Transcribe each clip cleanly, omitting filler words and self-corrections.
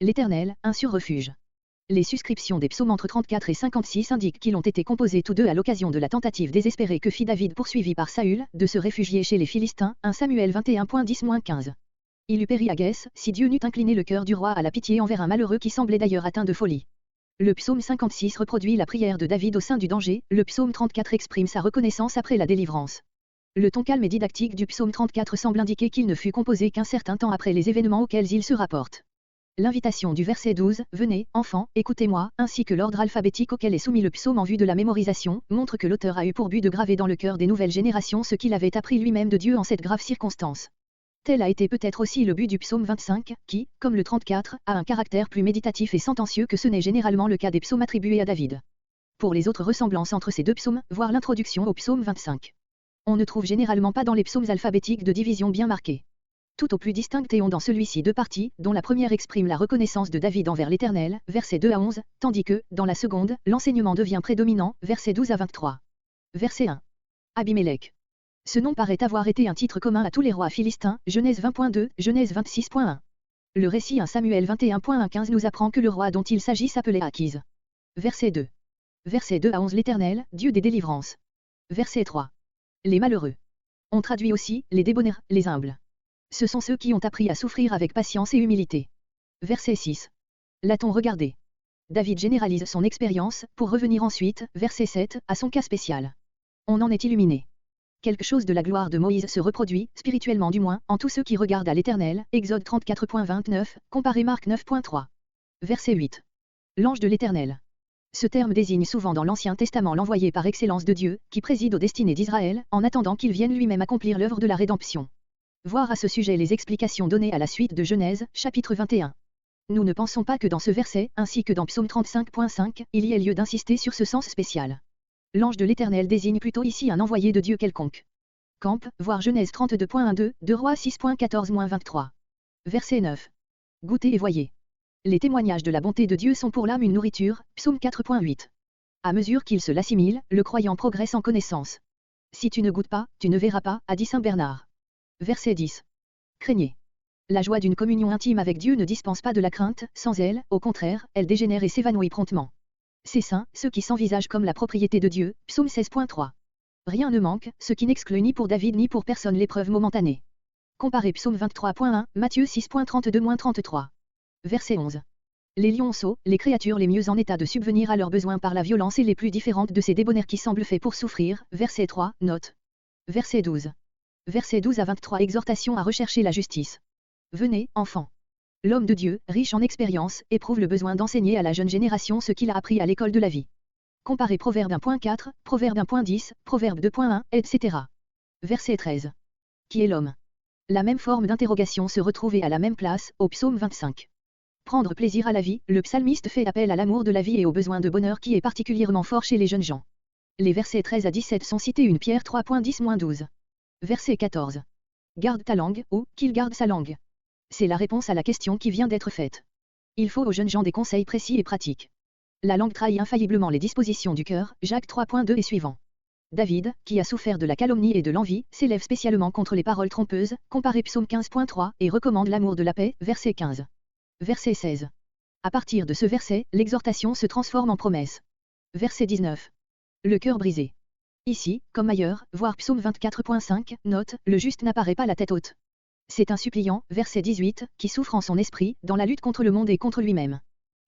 L'Éternel, un sûr refuge. Les suscriptions des psaumes entre 34 et 56 indiquent qu'ils ont été composés tous deux à l'occasion de la tentative désespérée que fit David poursuivi par Saül, de se réfugier chez les Philistins, 1 Samuel 21.10-15. Il eût péri à Guès, si Dieu n'eût incliné le cœur du roi à la pitié envers un malheureux qui semblait d'ailleurs atteint de folie. Le psaume 56 reproduit la prière de David au sein du danger, le psaume 34 exprime sa reconnaissance après la délivrance. Le ton calme et didactique du psaume 34 semble indiquer qu'il ne fut composé qu'un certain temps après les événements auxquels il se rapporte. L'invitation du verset 12, « Venez, enfants, écoutez-moi », ainsi que l'ordre alphabétique auquel est soumis le psaume en vue de la mémorisation, montre que l'auteur a eu pour but de graver dans le cœur des nouvelles générations ce qu'il avait appris lui-même de Dieu en cette grave circonstance. Tel a été peut-être aussi le but du psaume 25, qui, comme le 34, a un caractère plus méditatif et sentencieux que ce n'est généralement le cas des psaumes attribués à David. Pour les autres ressemblances entre ces deux psaumes, voir l'introduction au psaume 25. On ne trouve généralement pas dans les psaumes alphabétiques de division bien marquée. Tout au plus distinctes et ont dans celui-ci deux parties, dont la première exprime la reconnaissance de David envers l'Éternel, versets 2 à 11, tandis que, dans la seconde, l'enseignement devient prédominant, versets 12 à 23. Verset 1. Abimélec. Ce nom paraît avoir été un titre commun à tous les rois philistins, Genèse 20.2, Genèse 26.1. Le récit 1 Samuel 21.15 nous apprend que le roi dont il s'agit s'appelait Akis. Verset 2. Verset 2 à 11 L'Éternel, Dieu des délivrances. Verset 3. Les malheureux. On traduit aussi, les débonnaires, les humbles. Ce sont ceux qui ont appris à souffrir avec patience et humilité. Verset 6. L'a-t-on regardé? David généralise son expérience, pour revenir ensuite, verset 7, à son cas spécial. On en est illuminé. Quelque chose de la gloire de Moïse se reproduit, spirituellement du moins, en tous ceux qui regardent à l'Éternel, Exode 34.29, comparé Marc 9.3. Verset 8. L'ange de l'Éternel. Ce terme désigne souvent dans l'Ancien Testament l'envoyé par excellence de Dieu, qui préside aux destinées d'Israël, en attendant qu'il vienne lui-même accomplir l'œuvre de la rédemption. Voir à ce sujet les explications données à la suite de Genèse, chapitre 21. Nous ne pensons pas que dans ce verset, ainsi que dans Psaume 35.5, il y ait lieu d'insister sur ce sens spécial. L'ange de l'Éternel désigne plutôt ici un envoyé de Dieu quelconque. Camp, voir Genèse 32.12, 2 Rois 6.14-23. Verset 9. Goûtez et voyez. Les témoignages de la bonté de Dieu sont pour l'âme une nourriture, Psaume 4.8. À mesure qu'il se l'assimile, le croyant progresse en connaissance. Si tu ne goûtes pas, tu ne verras pas, a dit saint Bernard. Verset 10. Craignez. La joie d'une communion intime avec Dieu ne dispense pas de la crainte, sans elle, au contraire, elle dégénère et s'évanouit promptement. Ces saints, ceux qui s'envisagent comme la propriété de Dieu, Psaume 16.3. Rien ne manque, ce qui n'exclut ni pour David ni pour personne l'épreuve momentanée. Comparez Psaume 23.1, Matthieu 6.32-33. Verset 11. Les lionceaux, les créatures les mieux en état de subvenir à leurs besoins par la violence et les plus différentes de ces débonnaires qui semblent faits pour souffrir, verset 3, note. Verset 12. Verset 12 à 23 Exhortation à rechercher la justice. Venez, enfants. L'homme de Dieu, riche en expérience, éprouve le besoin d'enseigner à la jeune génération ce qu'il a appris à l'école de la vie. Comparez Proverbe 1.4, Proverbe 1.10, Proverbe 2.1, etc. Verset 13. Qui est l'homme? La même forme d'interrogation se retrouvait à la même place, au psaume 25. Prendre plaisir à la vie, le psalmiste fait appel à l'amour de la vie et au besoin de bonheur qui est particulièrement fort chez les jeunes gens. Les versets 13 à 17 sont cités 1 Pierre 3.10-12. Verset 14. Garde ta langue, ou, qu'il garde sa langue. C'est la réponse à la question qui vient d'être faite. Il faut aux jeunes gens des conseils précis et pratiques. La langue trahit infailliblement les dispositions du cœur, Jacques 3.2 et suivant. David, qui a souffert de la calomnie et de l'envie, s'élève spécialement contre les paroles trompeuses, comparé Psaume 15.3, et recommande l'amour de la paix, verset 15. Verset 16. À partir de ce verset, l'exhortation se transforme en promesse. Verset 19. Le cœur brisé. Ici, comme ailleurs, voir Psaume 24.5, note, le juste n'apparaît pas la tête haute. C'est un suppliant, verset 18, qui souffre en son esprit, dans la lutte contre le monde et contre lui-même.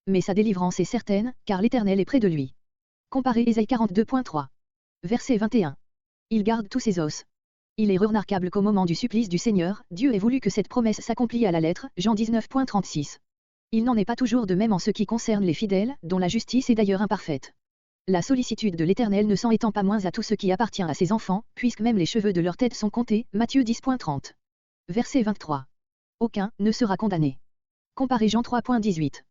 Mais sa délivrance est certaine, car l'Éternel est près de lui. Comparez Ésaïe 42.3. Verset 21. Il garde tous ses os. Il est remarquable qu'au moment du supplice du Seigneur, Dieu ait voulu que cette promesse s'accomplisse à la lettre, Jean 19.36. Il n'en est pas toujours de même en ce qui concerne les fidèles, dont la justice est d'ailleurs imparfaite. La sollicitude de l'Éternel ne s'en étend pas moins à tout ce qui appartient à ses enfants, puisque même les cheveux de leur tête sont comptés, Matthieu 10.30. Verset 23. Aucun ne sera condamné. Comparez Jean 3.18.